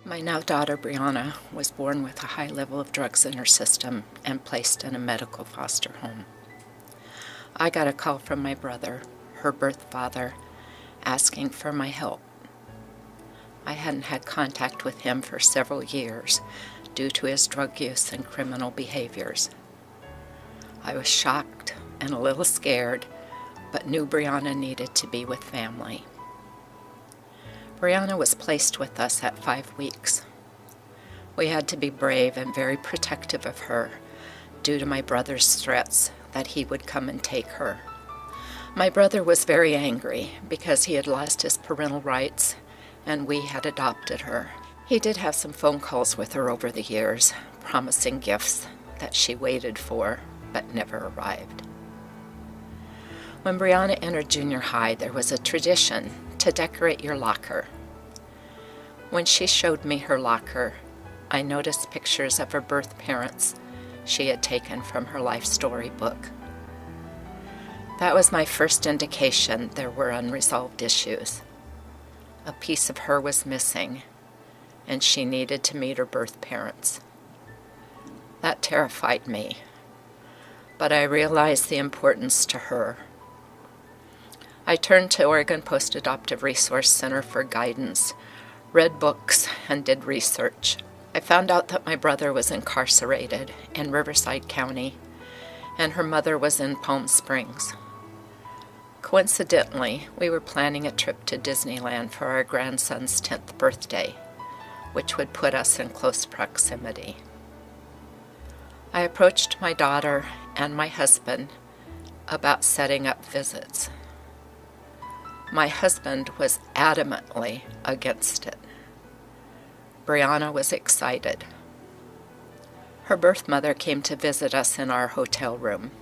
My now daughter, Brianna, was born with a high level of drugs in her system and placed in a medical foster home. I got a call from my brother, her birth father, asking for my help. I hadn't had contact with him for several years due to his drug use and criminal behaviors. I was shocked and a little scared, but knew Brianna needed to be with family. Brianna was placed with us at 5 weeks. We had to be brave and very protective of her due to my brother's threats that he would come and take her. My brother was very angry because he had lost his parental rights and we had adopted her. He did have some phone calls with her over the years, promising gifts that she waited for but never arrived. When Brianna entered junior high, there was a tradition to decorate your locker. When she showed me her locker, I noticed pictures of her birth parents she had taken from her life story book. That was my first indication there were unresolved issues. A piece of her was missing, and she needed to meet her birth parents. That terrified me, but I realized the importance to her. I turned to Oregon Post-Adoptive Resource Center for guidance, read books, and did research. I found out that my brother was incarcerated in Riverside County, and her mother was in Palm Springs. Coincidentally, we were planning a trip to Disneyland for our grandson's 10th birthday, which would put us in close proximity. I approached my daughter and my husband about setting up visits. My husband was adamantly against it. Brianna was excited. Her birth mother came to visit us in our hotel room.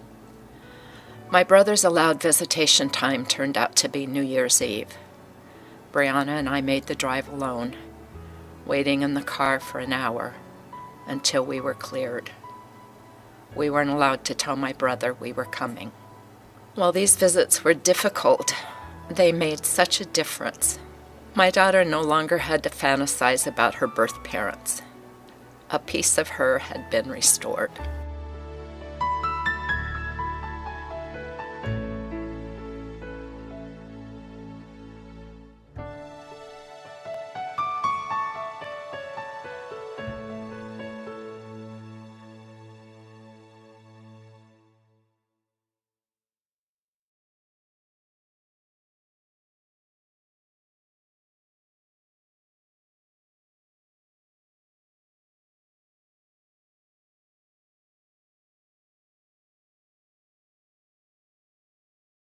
My brother's allowed visitation time turned out to be New Year's Eve. Brianna and I made the drive alone, waiting in the car for an hour until we were cleared. We weren't allowed to tell my brother we were coming. While these visits were difficult, they made such a difference. My daughter no longer had to fantasize about her birth parents. A piece of her had been restored.